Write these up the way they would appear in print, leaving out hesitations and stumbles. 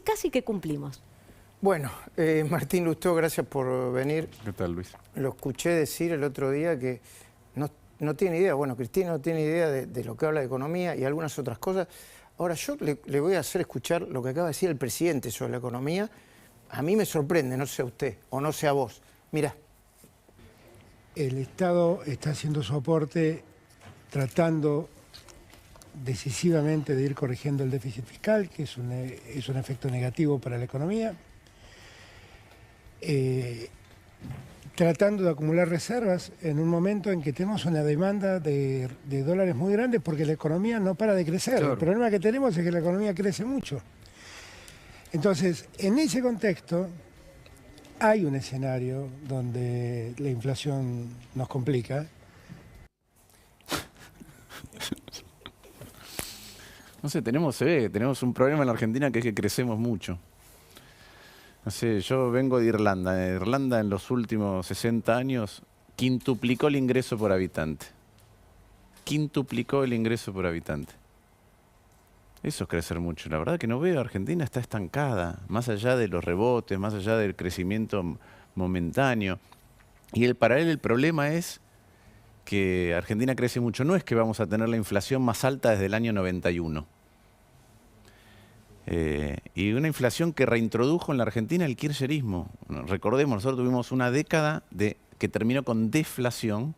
casi que cumplimos. Bueno, Martín Lustó, gracias por venir. ¿Qué tal, Luis? Lo escuché decir el otro día que no tiene idea, bueno, Cristina no tiene idea de lo que habla de economía y algunas otras cosas. Ahora, yo le voy a hacer escuchar lo que acaba de decir el presidente sobre la economía. A mí me sorprende, no sé a usted o no sé a vos. Mirá. El Estado está haciendo su aporte tratando decisivamente de ir corrigiendo el déficit fiscal, que es un efecto negativo para la economía, tratando de acumular reservas en un momento en que tenemos una demanda de dólares muy grande porque la economía no para de crecer. Claro. El problema que tenemos es que la economía crece mucho. Entonces, en ese contexto, hay un escenario donde la inflación nos complica. No sé, tenemos un problema en la Argentina que es que crecemos mucho. No sé, yo vengo de Irlanda. Irlanda en los últimos 60 años quintuplicó el ingreso por habitante. Quintuplicó el ingreso por habitante. Eso es crecer mucho. La verdad que no veo, Argentina está estancada, más allá de los rebotes, más allá del crecimiento momentáneo. Y el problema es que Argentina crece mucho. No es que vamos a tener la inflación más alta desde el año 91. Y una inflación que reintrodujo en la Argentina el kirchnerismo. Recordemos, nosotros tuvimos una década que terminó con deflación.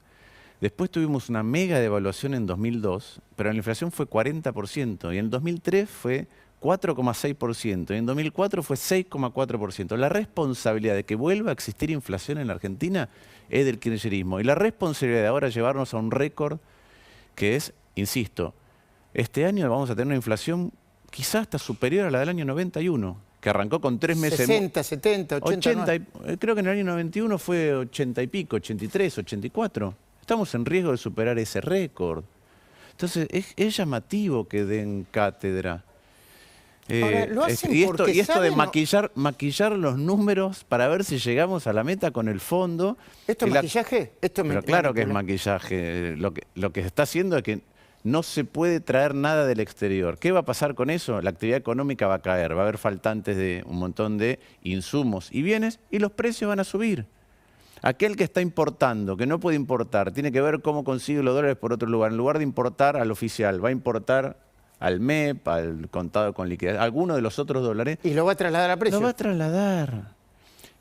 Después tuvimos una mega devaluación en 2002, pero la inflación fue 40%, y en 2003 fue 4,6%, y en 2004 fue 6,4%. La responsabilidad de que vuelva a existir inflación en la Argentina es del kirchnerismo, y la responsabilidad de ahora llevarnos a un récord que es, insisto, este año vamos a tener una inflación quizás hasta superior a la del año 91, que arrancó con 3 meses... 60, 70, 80, creo que en el año 91 fue 80 y pico, 83, 84. Estamos en riesgo de superar ese récord. Entonces, es llamativo que den cátedra. Ahora, lo hacen y porque esto de saben, maquillar los números para ver si llegamos a la meta con el fondo. ¿Esto es maquillaje? Pero claro que es maquillaje. Lo que se está haciendo es que no se puede traer nada del exterior. ¿Qué va a pasar con eso? La actividad económica va a caer, va a haber faltantes de un montón de insumos y bienes y los precios van a subir. Aquel que está importando, que no puede importar, tiene que ver cómo consigue los dólares por otro lugar. En lugar de importar al oficial, va a importar al MEP, al contado con liquidez, alguno de los otros dólares. ¿Y lo va a trasladar a precio? Lo va a trasladar.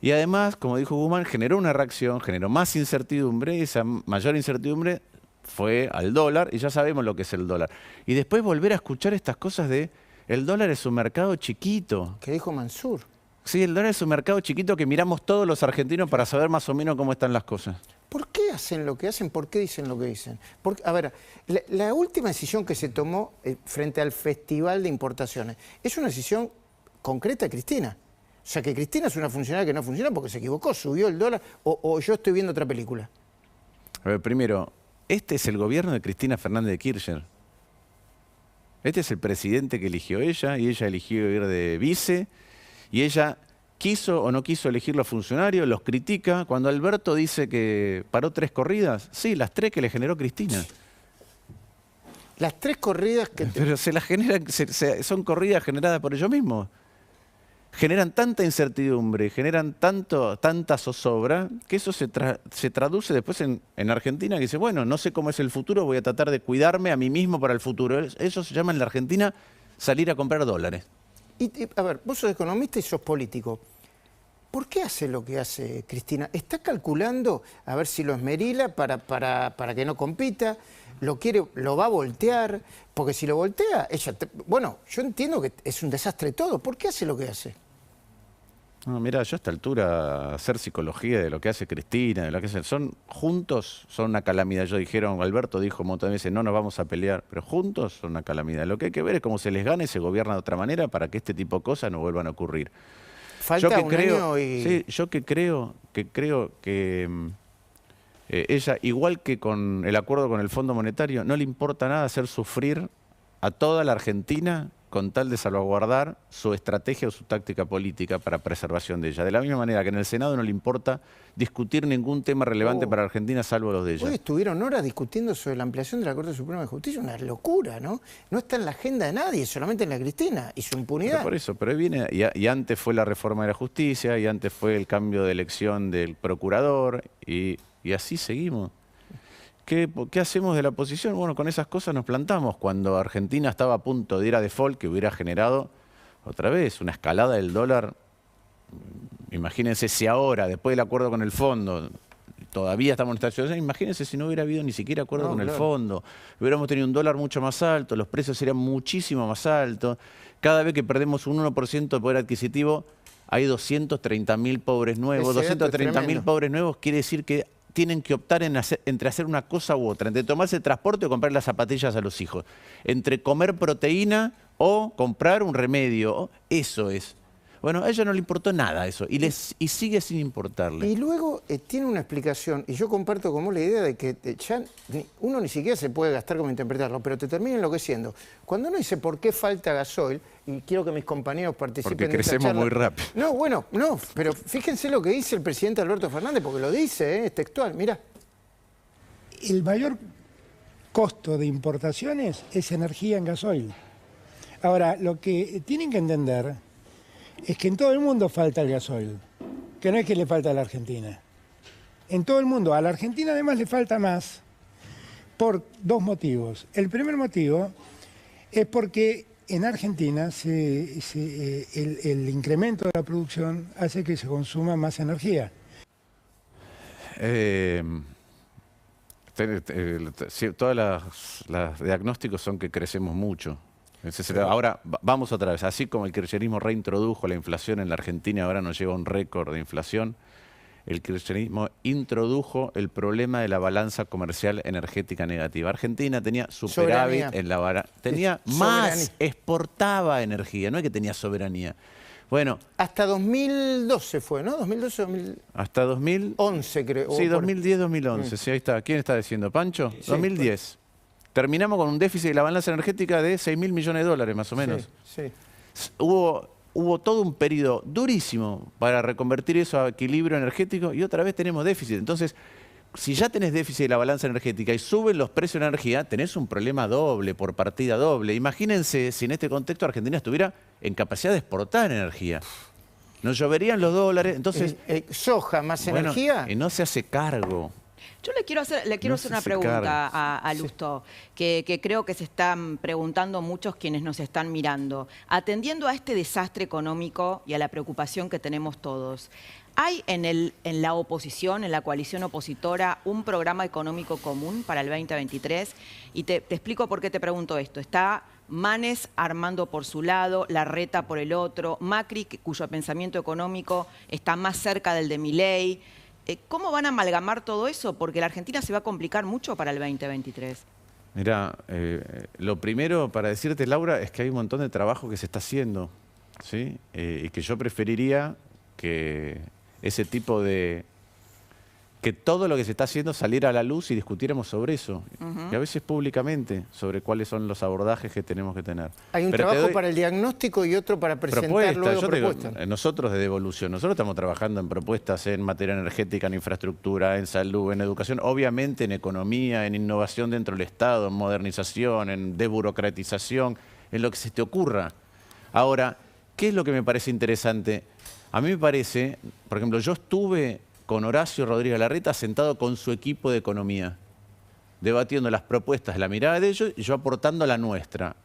Y además, como dijo Guzmán, generó una reacción, generó más incertidumbre, y esa mayor incertidumbre fue al dólar, y ya sabemos lo que es el dólar. Y después volver a escuchar estas cosas de el dólar es un mercado chiquito. ¿Qué dijo Mansur? Sí, el dólar es un mercado chiquito que miramos todos los argentinos para saber más o menos cómo están las cosas. ¿Por qué hacen lo que hacen? ¿Por qué dicen lo que dicen? Porque, a ver, la última decisión que se tomó frente al Festival de Importaciones es una decisión concreta de Cristina. O sea, que Cristina es una funcionaria que no funciona porque se equivocó, subió el dólar, o yo estoy viendo otra película. A ver, primero, este es el gobierno de Cristina Fernández de Kirchner. Este es el presidente que eligió ella, y ella eligió ir de vice. Y ella quiso o no quiso elegir los funcionarios, los critica. Cuando Alberto dice que paró 3 corridas, sí, las 3 que le generó Cristina. Las 3 corridas que... Pero son corridas generadas por ellos mismos. Generan tanta incertidumbre, generan tanta zozobra, que eso se traduce después en Argentina, que dice, bueno, no sé cómo es el futuro, voy a tratar de cuidarme a mí mismo para el futuro. Eso se llama en la Argentina salir a comprar dólares. A ver, vos sos economista y sos político. ¿Por qué hace lo que hace Cristina? ¿Está calculando a ver si lo esmerila para que no compita? ¿Lo va a voltear? Porque si lo voltea, bueno, yo entiendo que es un desastre todo. ¿Por qué hace lo que hace? No, mira, yo a esta altura hacer psicología de lo que hace Cristina, de lo que hacen, juntos son una calamidad. Alberto dijo un montón de veces, no nos vamos a pelear, pero juntos son una calamidad. Lo que hay que ver es cómo se les gana y se gobierna de otra manera para que este tipo de cosas no vuelvan a ocurrir. Falta un año y... Sí, yo que creo que ella, igual que con el acuerdo con el Fondo Monetario, no le importa nada hacer sufrir a toda la Argentina con tal de salvaguardar su estrategia o su táctica política para preservación de ella. De la misma manera que en el Senado no le importa discutir ningún tema relevante para Argentina salvo los de ella. Hoy estuvieron horas discutiendo sobre la ampliación de la Corte Suprema de Justicia, una locura, ¿no? No está en la agenda de nadie, solamente en la Cristina y su impunidad. Pero por eso, pero ahí viene, y antes fue la reforma de la justicia, y antes fue el cambio de elección del procurador, y así seguimos. ¿Qué hacemos de la oposición? Bueno, con esas cosas nos plantamos. Cuando Argentina estaba a punto de ir a default, que hubiera generado otra vez una escalada del dólar. Imagínense si ahora, después del acuerdo con el fondo, todavía estamos en esta situación, imagínense si no hubiera habido ni siquiera acuerdo con el fondo. Hubiéramos tenido un dólar mucho más alto, los precios serían muchísimo más altos. Cada vez que perdemos un 1% de poder adquisitivo, hay 230.000 pobres nuevos. 230.000 pobres nuevos quiere decir que tienen que optar entre hacer una cosa u otra, entre tomarse el transporte o comprar las zapatillas a los hijos, entre comer proteína o comprar un remedio. Eso es. Bueno, a ella no le importó nada eso y sigue sin importarle. Y luego tiene una explicación, y yo comparto como la idea de que ya uno ni siquiera se puede gastar como interpretarlo, pero te termina enloqueciendo. Cuando uno dice por qué falta gasoil, y quiero que mis compañeros participen porque crecemos muy rápido. No, bueno, no, pero fíjense lo que dice el presidente Alberto Fernández, porque lo dice, es textual, mirá. El mayor costo de importaciones es energía en gasoil. Ahora, lo que tienen que entender es que en todo el mundo falta el gasoil, que no es que le falta a la Argentina. En todo el mundo. A la Argentina además le falta más por dos motivos. El primer motivo es porque en Argentina el incremento de la producción hace que se consuma más energía. Todos los diagnósticos son que crecemos mucho. Ahora, vamos otra vez. Así como el kirchnerismo reintrodujo la inflación en la Argentina, ahora nos lleva a un récord de inflación, el kirchnerismo introdujo el problema de la balanza comercial energética negativa. Argentina tenía superávit en la balanza. Tenía más, exportaba energía, no es que tenía soberanía. Bueno, hasta 2012 fue, ¿no? 2012, hasta 2011, creo. Sí, 2010, 2011. Sí, ahí está. ¿Quién está diciendo? ¿Pancho? Sí, 2010. Pues. Terminamos con un déficit de la balanza energética de 6.000 millones de dólares, más o menos. Sí. Hubo todo un periodo durísimo para reconvertir eso a equilibrio energético y otra vez tenemos déficit. Entonces, si ya tenés déficit de la balanza energética y suben los precios de la energía, tenés un problema doble, por partida doble. Imagínense si en este contexto Argentina estuviera en capacidad de exportar energía. Nos lloverían los dólares, entonces... soja más energía. Y no se hace cargo. Yo le quiero hacer una pregunta a Lustó, que creo que se están preguntando muchos quienes nos están mirando. Atendiendo a este desastre económico y a la preocupación que tenemos todos, ¿hay en la oposición, en la coalición opositora, un programa económico común para el 2023? Y te explico por qué te pregunto esto. Está Manes armando por su lado, Larreta por el otro, Macri, cuyo pensamiento económico está más cerca del de Milei. ¿Cómo van a amalgamar todo eso? Porque la Argentina se va a complicar mucho para el 2023. Mirá, lo primero para decirte, Laura, es que hay un montón de trabajo que se está haciendo, ¿sí? Y que yo preferiría que ese tipo de... que todo lo que se está haciendo saliera a la luz y discutiéramos sobre eso. Y a veces públicamente, sobre cuáles son los abordajes que tenemos que tener. Hay un trabajo para el diagnóstico y otro para presentar luego propuestas. Nosotros de Devolución, nosotros estamos trabajando en propuestas en materia energética, en infraestructura, en salud, en educación, obviamente en economía, en innovación dentro del Estado, en modernización, en desburocratización, en lo que se te ocurra. Ahora, ¿qué es lo que me parece interesante? A mí me parece, por ejemplo, yo estuve con Horacio Rodríguez Larreta sentado con su equipo de economía, debatiendo las propuestas, la mirada de ellos y yo aportando la nuestra.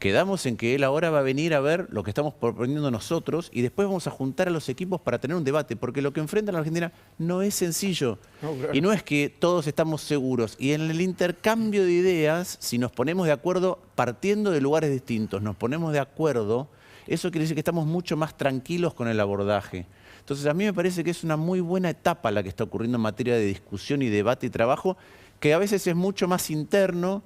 Quedamos en que él ahora va a venir a ver lo que estamos proponiendo nosotros y después vamos a juntar a los equipos para tener un debate, porque lo que enfrenta la Argentina no es sencillo. No, claro. Y no es que todos estamos seguros. Y en el intercambio de ideas, si nos ponemos de acuerdo partiendo de lugares distintos, nos ponemos de acuerdo, eso quiere decir que estamos mucho más tranquilos con el abordaje. Entonces, a mí me parece que es una muy buena etapa la que está ocurriendo en materia de discusión y debate y trabajo, que a veces es mucho más interno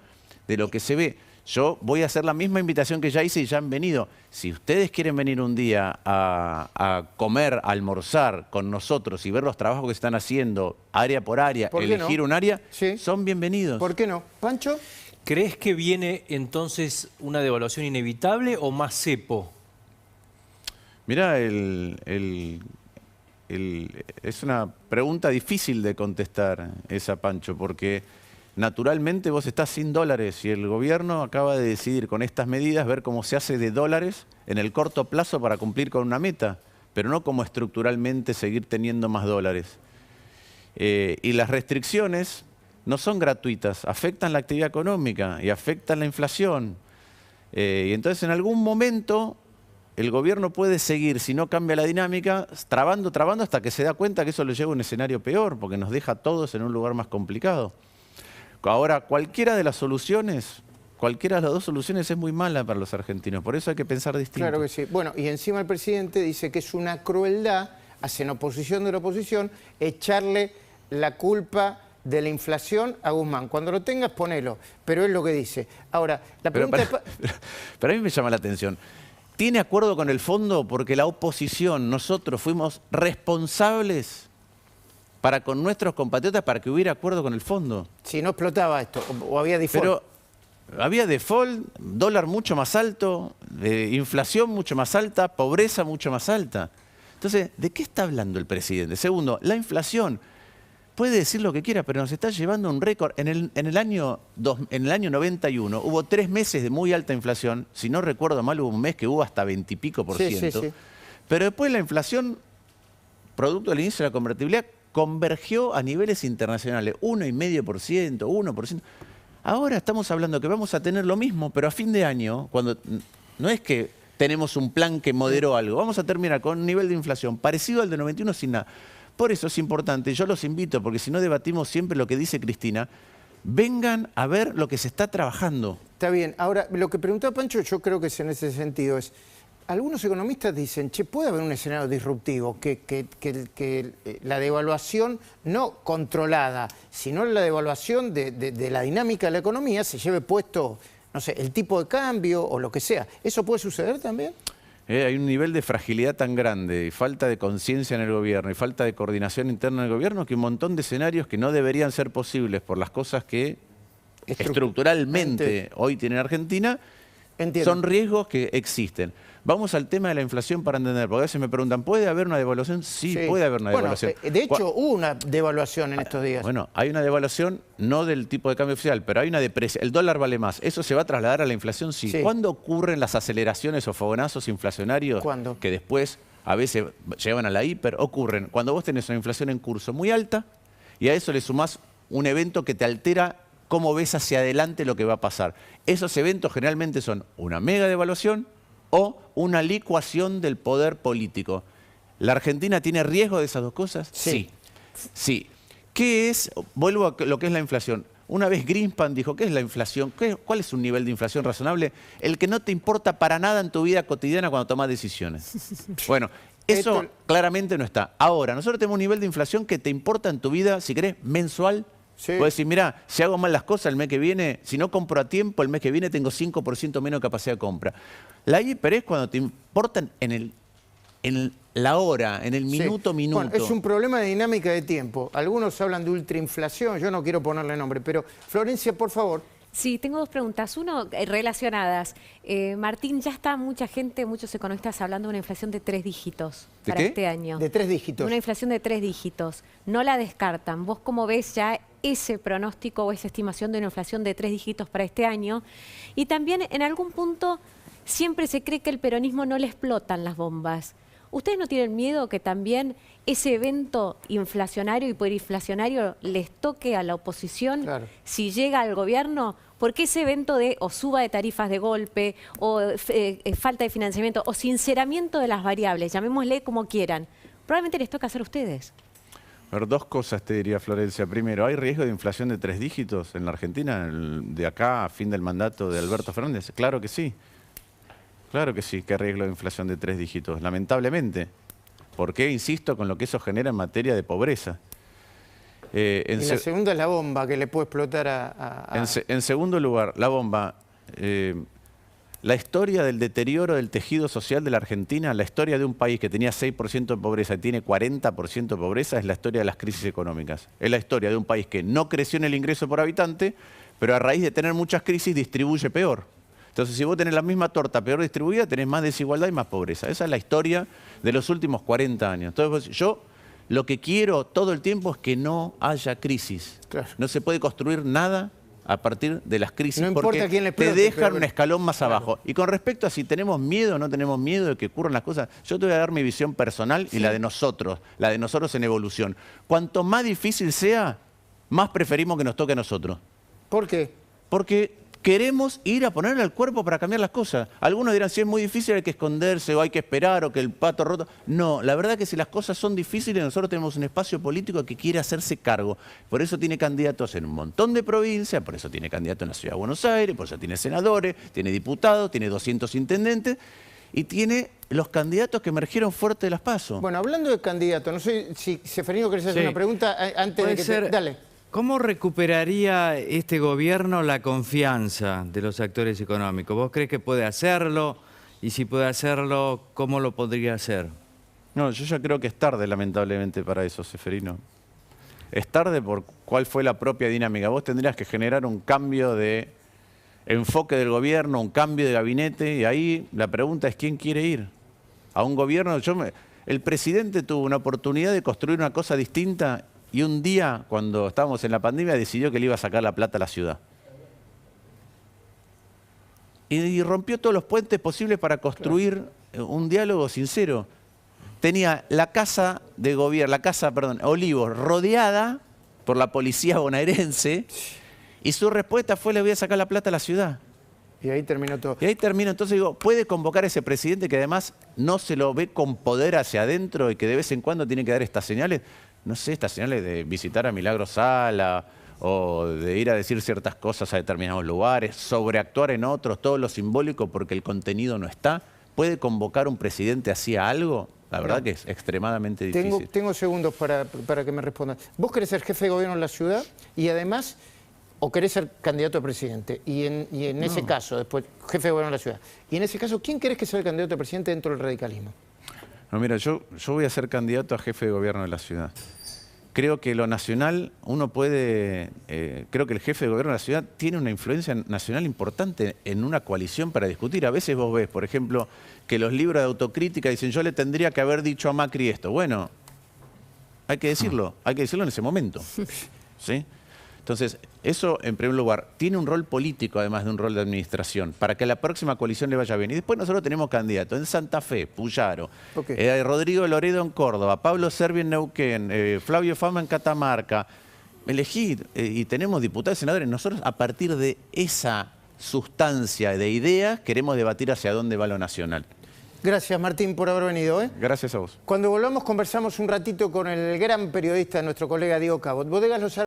de lo que se ve. Yo voy a hacer la misma invitación que ya hice y ya han venido. Si ustedes quieren venir un día a comer, a almorzar con nosotros y ver los trabajos que se están haciendo área por área, elegir un área, sí, son bienvenidos. ¿Por qué no? ¿Pancho? ¿Crees que viene entonces una devaluación inevitable o más cepo? Mirá, es una pregunta difícil de contestar esa, Pancho, porque naturalmente vos estás sin dólares y el gobierno acaba de decidir con estas medidas ver cómo se hace de dólares en el corto plazo para cumplir con una meta, pero no como estructuralmente seguir teniendo más dólares. Y las restricciones no son gratuitas, afectan la actividad económica y afectan la inflación. Y entonces en algún momento el gobierno puede seguir, si no cambia la dinámica, trabando hasta que se da cuenta que eso lo lleva a un escenario peor, porque nos deja a todos en un lugar más complicado. Ahora, cualquiera de las soluciones, cualquiera de las dos soluciones es muy mala para los argentinos, por eso hay que pensar distinto. Claro que sí. Bueno, y encima el presidente dice que es una crueldad, hacen oposición de la oposición, echarle la culpa de la inflación a Guzmán. Cuando lo tengas, ponelo. Pero es lo que dice. Ahora, la pregunta pero a mí me llama la atención. ¿Tiene acuerdo con el fondo? Porque la oposición, nosotros fuimos responsables para con nuestros compatriotas para que hubiera acuerdo con el fondo. Si no explotaba esto, o había default. Pero había default, dólar mucho más alto, inflación mucho más alta, pobreza mucho más alta. Entonces, ¿de qué está hablando el presidente? Segundo, la inflación. Puede decir lo que quiera, pero nos está llevando un récord. En el año 91 hubo 3 meses de muy alta inflación. Si no recuerdo mal, hubo un mes que hubo hasta 20 y pico %. Sí. Pero después la inflación, producto del inicio de la convertibilidad, convergió a niveles internacionales. 1,5%, 1%. Ahora estamos hablando que vamos a tener lo mismo, pero a fin de año, cuando no es que tenemos un plan que moderó algo. Vamos a terminar con un nivel de inflación parecido al de 91 sin nada. Por eso es importante, yo los invito, porque si no debatimos siempre lo que dice Cristina, vengan a ver lo que se está trabajando. Está bien. Ahora, lo que preguntaba Pancho, yo creo que es en ese sentido, es, algunos economistas dicen, che, puede haber un escenario disruptivo, que la devaluación no controlada, sino la devaluación de la dinámica de la economía se lleve puesto, no sé, el tipo de cambio o lo que sea. ¿Eso puede suceder también? Hay un nivel de fragilidad tan grande y falta de conciencia en el gobierno y falta de coordinación interna del gobierno que un montón de escenarios que no deberían ser posibles por las cosas que estructuralmente hoy tiene Argentina, son riesgos que existen. Vamos al tema de la inflación para entender, porque a veces me preguntan, ¿puede haber una devaluación? Sí, puede haber una devaluación. De hecho, hubo una devaluación en estos días. Bueno, hay una devaluación no del tipo de cambio oficial, pero hay una depreciación. El dólar vale más. ¿Eso se va a trasladar a la inflación? Sí. ¿Cuándo ocurren las aceleraciones o fogonazos inflacionarios? ¿Cuándo? Que después a veces llevan a la hiper. Ocurren cuando vos tenés una inflación en curso muy alta y a eso le sumás un evento que te altera cómo ves hacia adelante lo que va a pasar. Esos eventos generalmente son una mega devaluación o una licuación del poder político. ¿La Argentina tiene riesgo de esas dos cosas? Sí. Sí. ¿Qué es? Vuelvo a lo que es la inflación. Una vez Greenspan dijo, ¿qué es la inflación? ¿Cuál es un nivel de inflación razonable? El que no te importa para nada en tu vida cotidiana cuando tomas decisiones. Bueno, eso claramente no está. Ahora, nosotros tenemos un nivel de inflación que te importa en tu vida, si querés, mensual. Puedes decir, mira, si hago mal las cosas el mes que viene, si no compro a tiempo, el mes que viene tengo 5% menos capacidad de compra. La hiper es cuando te importan en la hora, en el minuto. Bueno, es un problema de dinámica de tiempo. Algunos hablan de ultrainflación, yo no quiero ponerle nombre, pero Florencia, por favor. Sí, tengo dos preguntas. Uno, relacionadas. Martín, ya está mucha gente, muchos economistas hablando de una inflación de 3 dígitos para este año. De 3 dígitos. Una inflación de 3 dígitos. No la descartan. ¿Vos cómo ves ya ese pronóstico o esa estimación de una inflación de 3 dígitos para este año? Y también, en algún punto, siempre se cree que el peronismo no le explotan las bombas. ¿Ustedes no tienen miedo que también ese evento inflacionario y hiperinflacionario les toque a la oposición si llega al gobierno? Porque ese evento de o suba de tarifas de golpe, o falta de financiamiento, o sinceramiento de las variables, llamémosle como quieran, probablemente les toca hacer a ustedes. A ver, dos cosas te diría, Florencia. Primero, ¿hay riesgo de inflación de 3 dígitos en la Argentina de acá a fin del mandato de Alberto Fernández? Claro que sí. Claro que sí, que hay riesgo de inflación de 3 dígitos, lamentablemente. ¿Por qué? Insisto, con lo que eso genera en materia de pobreza. Y la segunda es la bomba que le puede explotar En segundo lugar, la bomba. La historia del deterioro del tejido social de la Argentina, la historia de un país que tenía 6% de pobreza y tiene 40% de pobreza, es la historia de las crisis económicas. Es la historia de un país que no creció en el ingreso por habitante, pero a raíz de tener muchas crisis distribuye peor. Entonces, si vos tenés la misma torta peor distribuida, tenés más desigualdad y más pobreza. Esa es la historia de los últimos 40 años. Entonces, yo lo que quiero todo el tiempo es que no haya crisis. Claro. No se puede construir nada a partir de las crisis, No importa porque quién le te explote, dejan pero- un escalón más abajo. Y con respecto a si tenemos miedo o no tenemos miedo de que ocurran las cosas, yo te voy a dar mi visión personal y la de nosotros en evolución. Cuanto más difícil sea, más preferimos que nos toque a nosotros. ¿Por qué? Porque queremos ir a ponerle al cuerpo para cambiar las cosas. Algunos dirán, si es muy difícil hay que esconderse o hay que esperar o que el pato roto. No, la verdad que si las cosas son difíciles, nosotros tenemos un espacio político que quiere hacerse cargo. Por eso tiene candidatos en un montón de provincias, por eso tiene candidatos en la Ciudad de Buenos Aires, por eso tiene senadores, tiene diputados, tiene 200 intendentes y tiene los candidatos que emergieron fuerte de las PASO. Bueno, hablando de candidato, no sé si Seferino querés hacer Sí. una pregunta antes de que Dale. ¿Cómo recuperaría este gobierno la confianza de los actores económicos? ¿Vos crees que puede hacerlo? Y si puede hacerlo, ¿cómo lo podría hacer? No, yo ya creo que es tarde, lamentablemente, para eso, Seferino. Es tarde por cuál fue la propia dinámica. Vos tendrías que generar un cambio de enfoque del gobierno, un cambio de gabinete, y ahí la pregunta es ¿quién quiere ir? A un gobierno, el presidente tuvo una oportunidad de construir una cosa distinta y un día, cuando estábamos en la pandemia, decidió que le iba a sacar la plata a la ciudad. Y rompió todos los puentes posibles para construir un diálogo sincero. Tenía la casa de gobierno, Olivos, rodeada por la policía bonaerense, y su respuesta fue: le voy a sacar la plata a la ciudad. Y ahí terminó todo. Y ahí termino. Entonces digo, puede convocar a ese presidente que además no se lo ve con poder hacia adentro y que de vez en cuando tiene que dar estas señales. No sé, estas señales de visitar a Milagro Sala o de ir a decir ciertas cosas a determinados lugares, sobreactuar en otros, todo lo simbólico porque el contenido no está. ¿Puede convocar un presidente así a algo? La verdad que es extremadamente difícil. Tengo segundos para que me respondan. ¿Vos querés ser jefe de gobierno en la ciudad y además, o querés ser candidato a presidente? Y en ese caso, después, jefe de gobierno en la ciudad. Y en ese caso, ¿quién querés que sea el candidato a presidente dentro del radicalismo? No, mira, yo voy a ser candidato a jefe de gobierno de la ciudad. Creo que lo nacional, uno puede, creo que el jefe de gobierno de la ciudad tiene una influencia nacional importante en una coalición para discutir. A veces vos ves, por ejemplo, que los libros de autocrítica dicen yo le tendría que haber dicho a Macri esto. Bueno, hay que decirlo en ese momento. ¿Sí? Entonces, eso en primer lugar, tiene un rol político además de un rol de administración, para que a la próxima coalición le vaya bien. Y después nosotros tenemos candidatos en Santa Fe, Puyaro, Rodrigo Loredo en Córdoba, Pablo Servi en Neuquén, Flavio Fama en Catamarca. Elegí, y tenemos diputados y senadores. Nosotros a partir de esa sustancia de ideas queremos debatir hacia dónde va lo nacional. Gracias, Martín, por haber venido. Gracias a vos. Cuando volvamos conversamos un ratito con el gran periodista, nuestro colega Diego Cabot. Bodegas Los